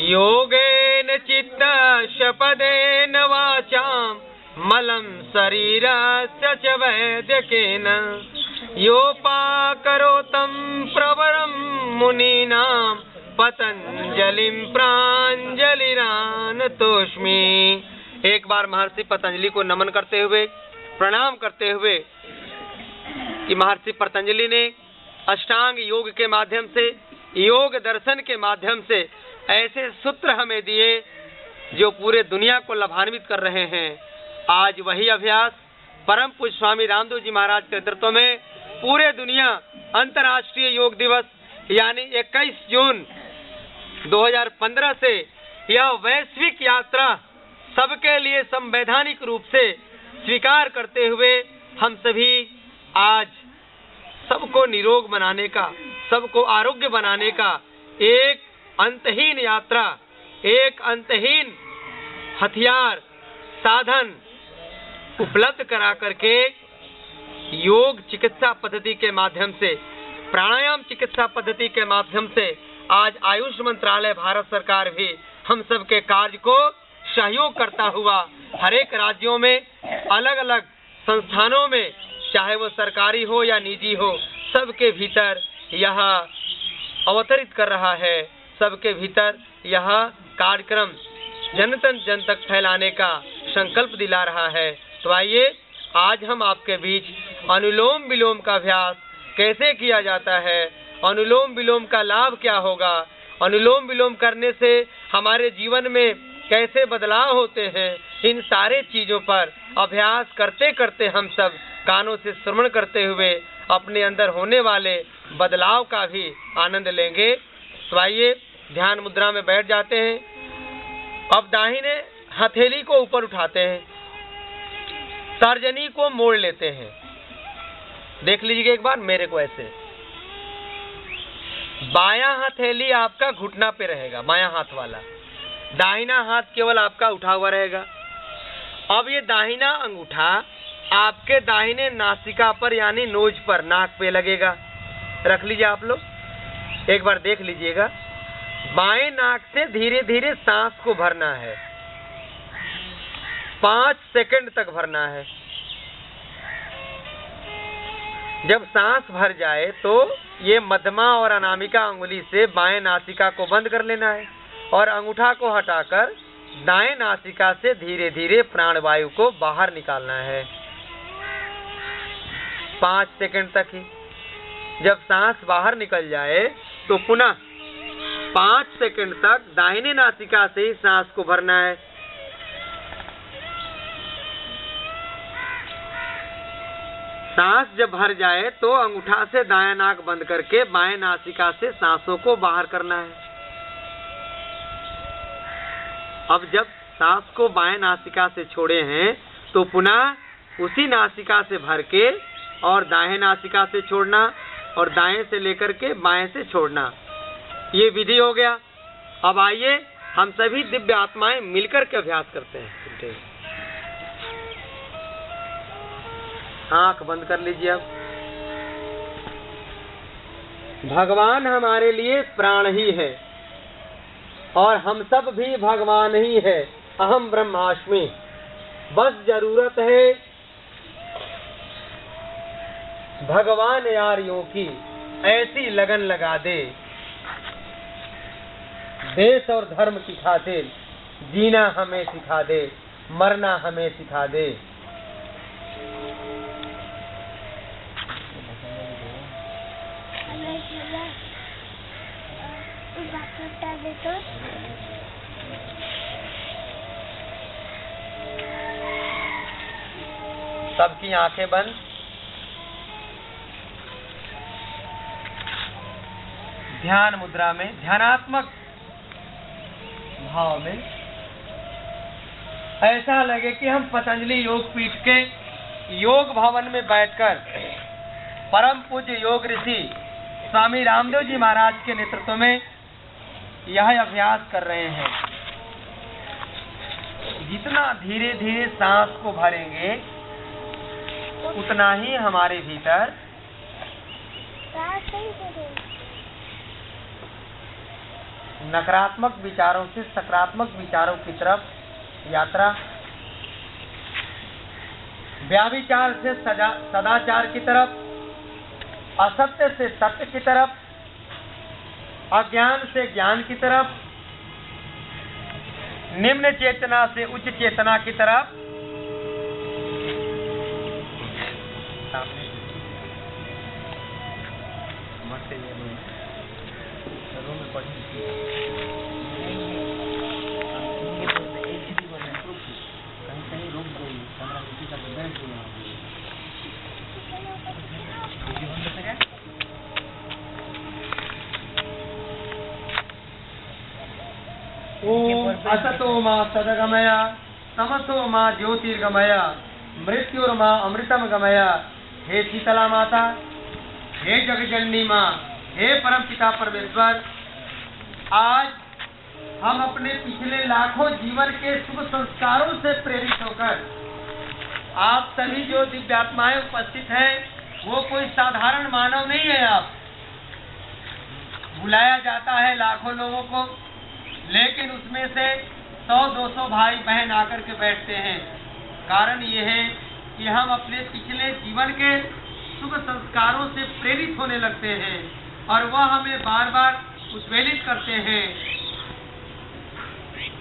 योगेन चित्त शपदेन वाचाम मलं शरीरस्य च वैद्यकेन योपाकरोतं प्रवरं मुनीनां पतंजलिं प्रांजलिरानतोस्मि। एक बार महर्षि पतंजलि को नमन करते हुए, प्रणाम करते हुए कि महर्षि पतंजलि ने अष्टांग योग के माध्यम से, योग दर्शन के माध्यम से ऐसे सूत्र हमें दिए जो पूरे दुनिया को लाभान्वित कर रहे हैं। आज वही अभ्यास परम पूज्य स्वामी रामदेव जी महाराज के नेतृत्व में पूरे दुनिया अंतर्राष्ट्रीय योग दिवस यानी 21 जून 2015 से यह वैश्विक यात्रा सबके लिए संवैधानिक रूप से स्वीकार करते हुए हम सभी आज सबको निरोग बनाने का, सबको आरोग्य बनाने का एक अंतहीन यात्रा, एक अंतहीन हथियार, साधन उपलब्ध करा करके योग चिकित्सा पद्धति के माध्यम से, प्राणायाम चिकित्सा पद्धति के माध्यम से आज आयुष मंत्रालय भारत सरकार भी हम सब के कार्य को सहयोग करता हुआ हर एक राज्यों में, अलग अलग संस्थानों में, चाहे वो सरकारी हो या निजी हो, सबके भीतर यह अवतरित कर रहा है। सबके भीतर यह कार्यक्रम जन तक फैलाने का संकल्प दिला रहा है। तो आइए आज हम आपके बीच अनुलोम विलोम का अभ्यास कैसे किया जाता है, अनुलोम विलोम का लाभ क्या होगा, अनुलोम विलोम करने से हमारे जीवन में कैसे बदलाव होते हैं, इन सारे चीजों पर अभ्यास करते करते हम सब कानों से श्रवण करते हुए अपने अंदर होने वाले बदलाव का भी आनंद लेंगे। तो आइए ध्यान मुद्रा में बैठ जाते हैं। अब दाहिने हथेली को ऊपर उठाते हैं, तर्जनी को मोड़ लेते हैं। देख लीजिए एक बार मेरे को ऐसे। बायां हथेली आपका घुटना पे रहेगा, बायां हाथ वाला, दाहिना हाथ केवल आपका उठा हुआ रहेगा। अब ये दाहिना अंगूठा आपके दाहिने नासिका पर यानी नोज पर, नाक पे लगेगा। रख लीजिए आप लोग, एक बार देख लीजिएगा। बाएं नाक से धीरे धीरे सांस को भरना है, 5 सेकंड तक भरना है। जब सांस भर जाए तो ये मध्यमा और अनामिका अंगुली से बाएं नासिका को बंद कर लेना है और अंगूठा को हटाकर दाएं नासिका से धीरे धीरे प्राणवायु को बाहर निकालना है, 5 सेकंड तक ही। जब सांस बाहर निकल जाए तो पुनः 5 सेकंड तक दाहिने नासिका से ही सांस को भरना है। सांस जब भर जाए तो अंगूठा से दायां नाक बंद करके बाएं नासिका से सांसों को बाहर करना है। अब जब सांस को बाएं नासिका से छोड़े हैं तो पुनः उसी नासिका से भर के और दाएं नासिका से छोड़ना और दाएं से लेकर के बाएं से छोड़ना, ये विधि हो गया। अब आइए हम सभी दिव्य आत्माएं मिलकर के अभ्यास करते हैं। आंख बंद कर लीजिए। अब भगवान हमारे लिए प्राण ही है और हम सब भी भगवान ही है। अहम ब्रह्मास्मि। बस जरूरत है भगवान यारियों की ऐसी लगन लगा दे, देश और धर्म की खातिर जीना हमें सिखा दे, मरना हमें सिखा दे। सबकी आंखें बंद। ध्यान मुद्रा में, ध्यानात्मक भाव में ऐसा लगे कि हम पतंजलि योग पीठ के योग भवन में बैठकर परम पूज्य योग ऋषि स्वामी रामदेव जी महाराज के नेतृत्व में यह अभ्यास कर रहे हैं। जितना धीरे धीरे सांस को भरेंगे उतना ही हमारे भीतर नकारात्मक विचारों से सकारात्मक विचारों की तरफ यात्रा, व्याभिचार से सदाचार की तरफ, असत्य से सत्य की तरफ, अज्ञान से ज्ञान की तरफ, निम्न चेतना से उच्च चेतना की तरफ, असतो मा सदगमय तमसो मा ज्योतिर्गमय मृत्युर्मा अमृतम गमय। हे शीतला माता, हे जगजननी माँ, हे परम पिता परमेश्वर, आज हम अपने पिछले लाखों जीवन के शुभ संस्कारों से प्रेरित होकर, आप सभी जो दिव्यात्माएं उपस्थित हैं, वो कोई साधारण मानव नहीं है। आप बुलाया जाता है लाखों लोगों को, लेकिन उसमें से 100-200 भाई बहन आकर के बैठते हैं। कारण ये है कि हम अपने पिछले जीवन के शुभ संस्कारों से प्रेरित होने लगते हैं और वह हमें बार बार उद्वेलित करते हैं,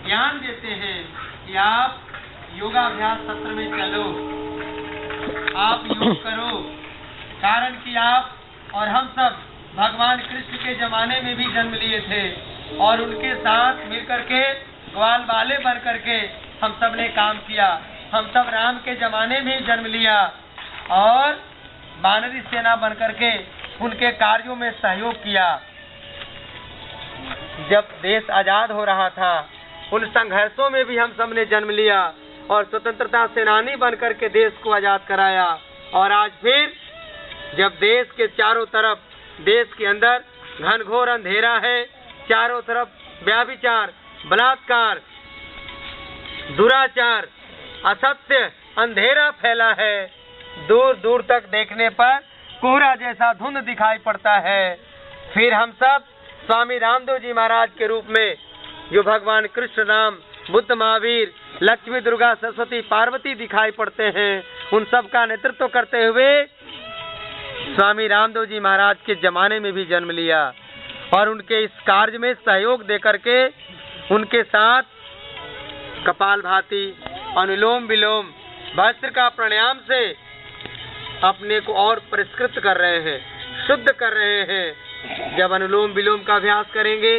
ज्ञान देते हैं कि आप योगाभ्यास सत्र में चलो, आप योग करो। कारण कि आप और हम सब भगवान कृष्ण के जमाने में भी जन्म लिए थे और उनके साथ मिलकर के ग्वाल बाले बन करके हम सब ने काम किया। हम सब राम के जमाने में ही जन्म लिया और वानरी सेना बन करके उनके कार्यों में सहयोग किया। जब देश आजाद हो रहा था, उन संघर्षों में भी हम सब ने जन्म लिया और स्वतंत्रता सेनानी बन करके देश को आजाद कराया। और आज फिर जब देश के चारों तरफ, देश के अंदर घनघोर अंधेरा है, चारों तरफ व्याभिचार, बलात्कार, दुराचार, असत्य, अंधेरा फैला है, दूर दूर तक देखने पर कोहरा जैसा धुंध दिखाई पड़ता है, फिर हम सब स्वामी रामदेव जी महाराज के रूप में, जो भगवान कृष्ण, राम, बुद्ध, महावीर, लक्ष्मी, दुर्गा, सरस्वती, पार्वती दिखाई पड़ते हैं, उन सब का नेतृत्व करते हुए स्वामी रामदेव जी महाराज के जमाने में भी जन्म लिया और उनके इस कार्य में सहयोग देकर के उनके साथ कपालभाति, अनुलोम विलोम, भस्त्रिका प्राणायाम से अपने को और परिष्कृत कर रहे हैं, शुद्ध कर रहे हैं। जब अनुलोम विलोम का अभ्यास करेंगे